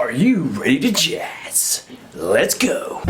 Are you ready to jazz? Let's go.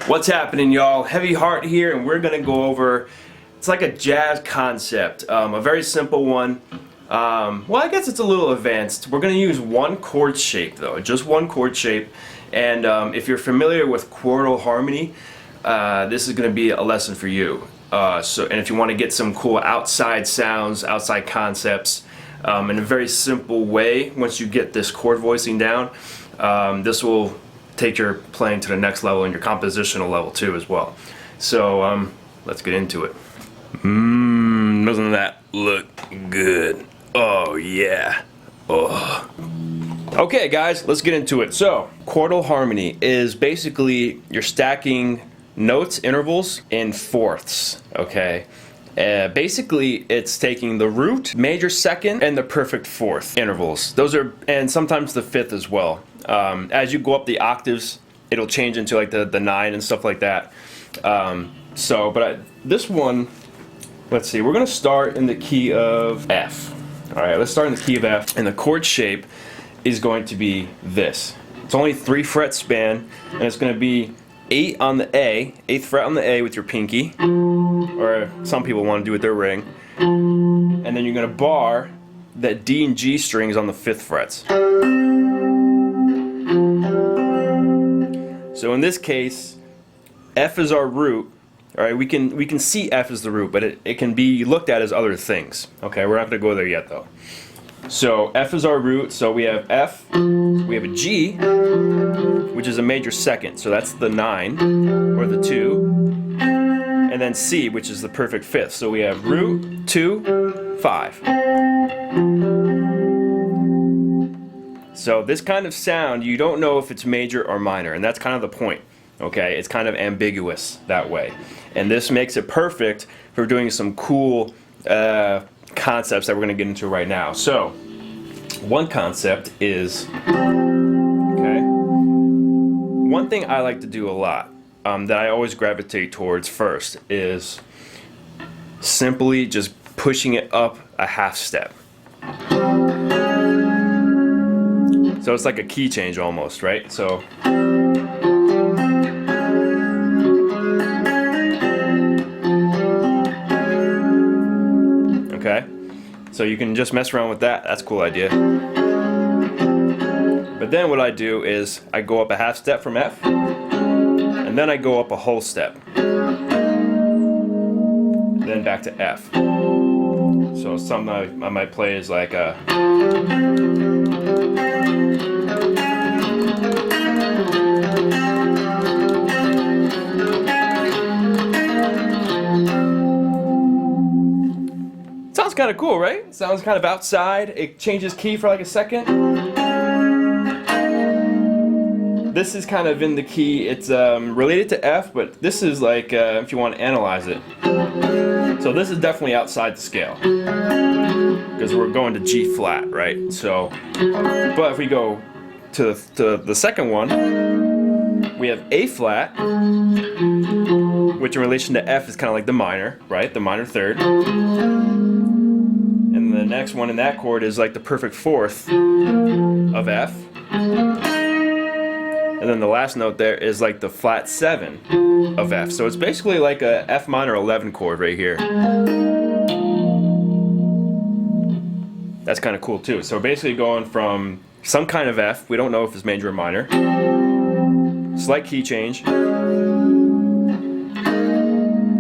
What's happening, y'all? Heavy Heart here, and we're gonna go over, it's like a jazz concept, a very simple one. Well, I guess it's a little advanced. We're gonna use one chord shape though, just one chord shape. And if you're familiar with Quartal Harmony, this is gonna be a lesson for you. And if you want to get some cool outside sounds, outside concepts, in a very simple way, once you get this chord voicing down, this will take your playing to the next level and your compositional level too as well. So let's get into it. Doesn't that look good? Oh yeah. Oh. Okay guys, let's get into it. So Quartal Harmony is basically you're stacking notes, intervals in fourths, okay? Basically it's taking the root, major second, and the perfect fourth intervals. Those are, and sometimes the fifth as well. As you go up the octaves, it'll change into like the 9 and stuff like that. This one, let's see, we're gonna start in the key of F. Alright, let's start in the key of F, and the chord shape is going to be this. It's only 3 fret span, and it's gonna be 8 on the A, 8th fret on the A with your pinky, or some people want to do with their ring, and then you're going to bar that D and G strings on the 5th frets. So in this case, F is our root. All right, we can see F as the root, but it can be looked at as other things. Okay, we're not going to go there yet though. So F is our root, so we have F, we have a G, which is a major second, so that's the 9, or the 2, and then C, which is the perfect fifth, so we have root, 2, 5. So this kind of sound, you don't know if it's major or minor, and that's kind of the point, okay? It's kind of ambiguous that way, and this makes it perfect for doing some cool concepts that we're going to get into right now. So one concept is, okay, one thing I like to do a lot, that I always gravitate towards first, is simply just pushing it up a half step. So it's like a key change almost, right? So okay, so you can just mess around with that. That's a cool idea. But then what I do is I go up a half step from F, and then I go up a whole step, then back to F. So something I might play is like a, sounds kind of cool, right? Sounds kind of outside. It changes key for like a second. This is kind of in the key. It's related to F, but this is like if you want to analyze it. So this is definitely outside the scale because we're going to G flat, right? So, but if we go to the second one, we have A flat, which in relation to F is kind of like the minor, right? The minor third. And the next one in that chord is like the perfect fourth of F. And then the last note there is like the flat 7 of F. So it's basically like a F minor 11 chord right here. That's kind of cool too. So basically going from some kind of F, we don't know if it's major or minor, slight key change,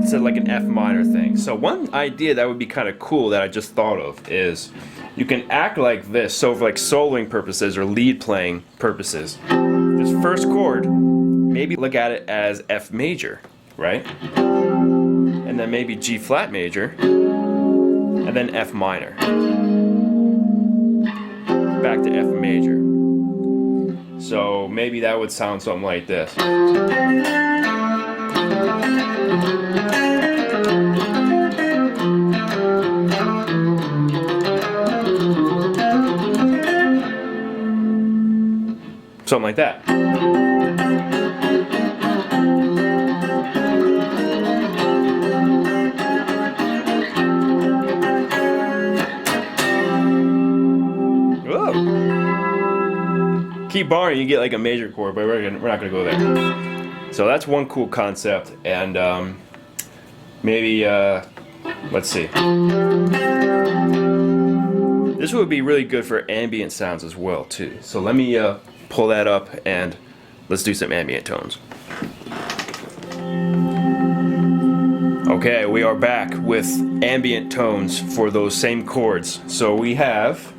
it's like an F minor thing. So one idea that would be kind of cool that I just thought of is you can act like this, so for like soloing purposes or lead playing purposes. This first chord, maybe look at it as F major, right? And then maybe G flat major, and then F minor. Back to F major. So maybe that would sound something like this. Something like that. keep borrowing, you get like a major chord, but we're not gonna go there. So that's one cool concept, and maybe let's see. This would be really good for ambient sounds as well too. So let me pull that up and let's do some ambient tones. Okay, we are back with ambient tones for those same chords. So we have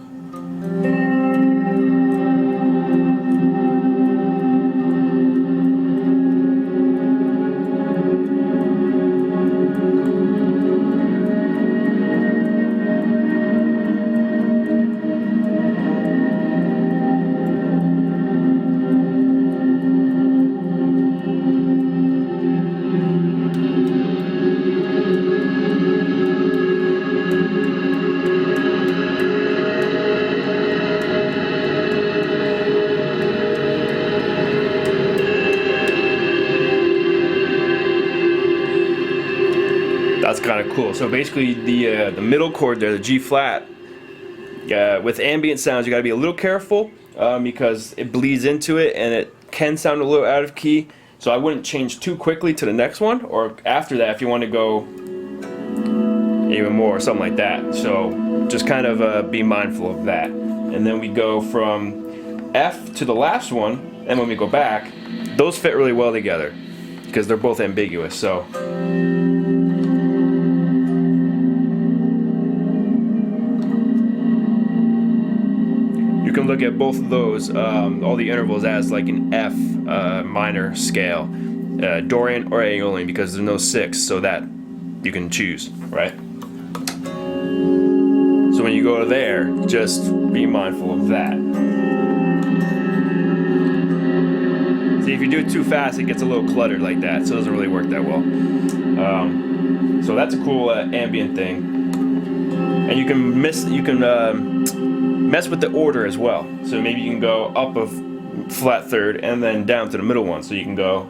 that's kind of cool. So basically the middle chord there, the G flat, with ambient sounds you got to be a little careful because it bleeds into it and it can sound a little out of key. So I wouldn't change too quickly to the next one, or after that if you want to go even more or something like that. So just kind of be mindful of that. And then we go from F to the last one, and when we go back, those fit really well together because they're both ambiguous. So you can look at both of those, all the intervals, as like an F minor scale, Dorian or Aeolian, because there's no 6, so that you can choose, right? So when you go to there, just be mindful of that. See, if you do it too fast, it gets a little cluttered like that, so it doesn't really work that well. So that's a cool ambient thing, and you can mess with the order as well. So maybe you can go up a flat third and then down to the middle one. So you can go.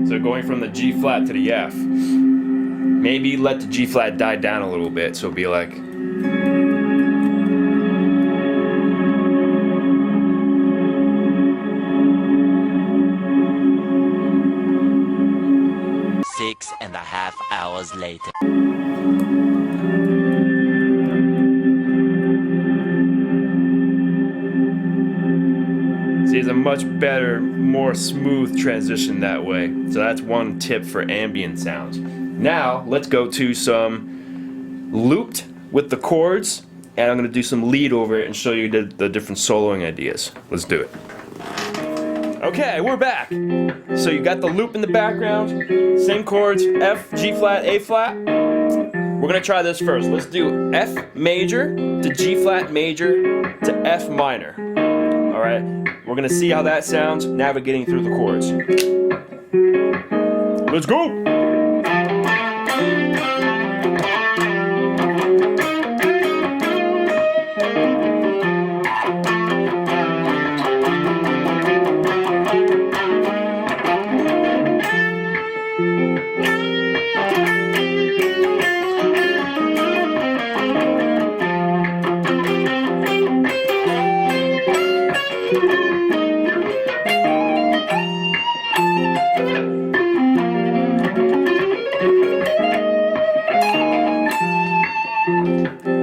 So going from the G flat to the F, maybe let the G flat die down a little bit, so it'll be like. Six and a half hours later. See, it's a much better, more smooth transition that way. So that's one tip for ambient sounds. Now, let's go to some looped with the chords, and I'm going to do some lead over it and show you the different soloing ideas. Let's do it. Okay, we're back. So you got the loop in the background, same chords, F, G flat, A flat. We're going to try this first. Let's do F major to G flat major to F minor. Alright, we're gonna see how that sounds navigating through the chords. Let's go!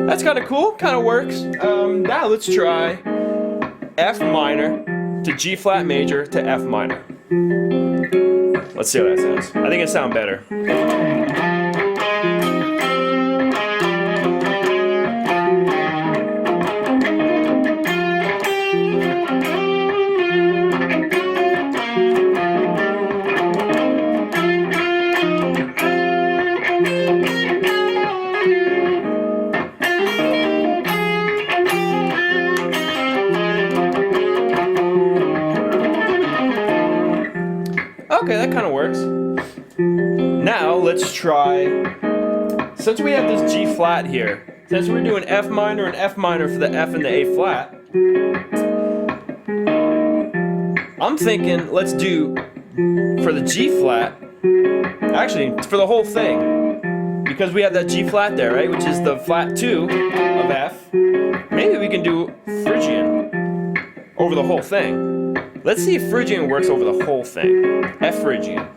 That's kind of cool, kind of works. Now let's try F minor to G flat major to F minor. Let's see how that sounds. I think it sounds better. Okay, that kind of works. Now let's try, since we have this G flat here, since we're doing F minor and F minor for the F and the A flat, I'm thinking let's do for the G flat, actually for the whole thing, because we have that G flat there, right, which is the flat 2 of F, maybe we can do Phrygian over the whole thing. Let's see if Phrygian works over the whole thing. F Phrygian.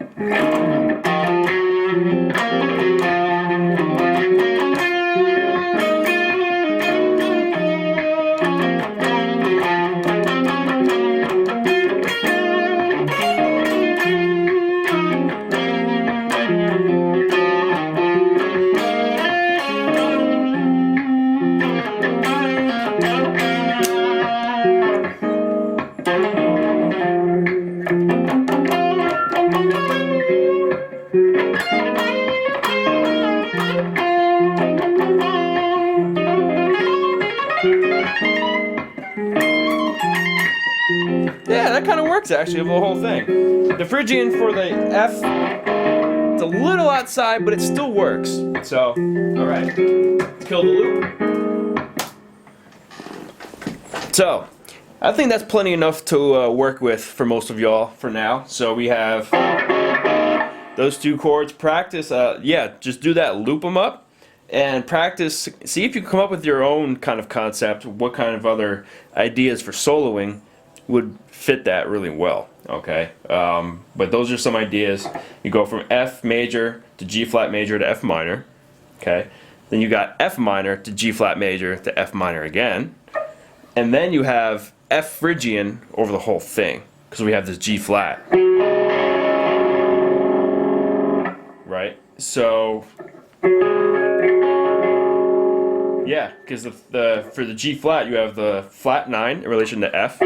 Yeah, that kind of works actually of the whole thing. The Phrygian for the F, it's a little outside, but it still works. So, alright, let's kill the loop. So, I think that's plenty enough to work with for most of y'all for now. So we have those 2 chords. Practice, yeah, just do that, loop them up, and practice. See if you come up with your own kind of concept, what kind of other ideas for soloing would fit that really well, okay? But those are some ideas. You go from F major to G flat major to F minor, okay? Then you got F minor to G flat major to F minor again, and then you have F Phrygian over the whole thing, because we have this G flat, right? So yeah, because for the G flat you have the flat 9 in relation to F.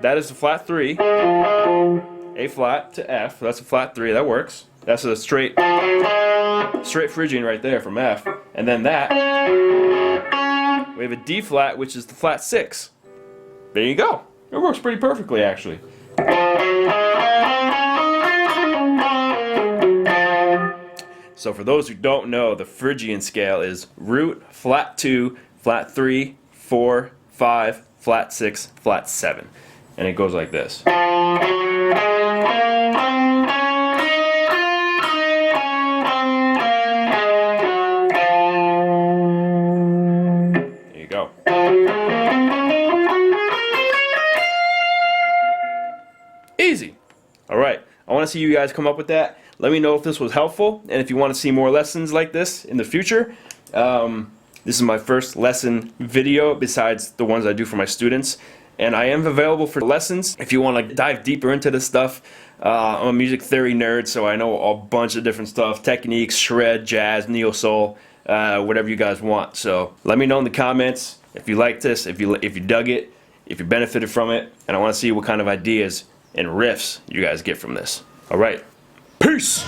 That is the flat 3. A flat to F. That's a flat 3. That works. That's a straight Phrygian right there from F. And then that we have a D flat, which is the flat 6. There you go. It works pretty perfectly actually. So for those who don't know, the Phrygian scale is root, flat 2, flat 3, 4, 5, flat 6, flat 7. And it goes like this. There you go. Easy. Alright, I want to see you guys come up with that. Let me know if this was helpful, and if you want to see more lessons like this in the future. This is my first lesson video besides the ones I do for my students, and I am available for lessons if you want to dive deeper into this stuff. I'm a music theory nerd, so I know a bunch of different stuff, techniques, shred, jazz, neo-soul, whatever you guys want. So let me know in the comments if you like this, if you dug it, if you benefited from it, and I want to see what kind of ideas and riffs you guys get from this. Alright. Peace!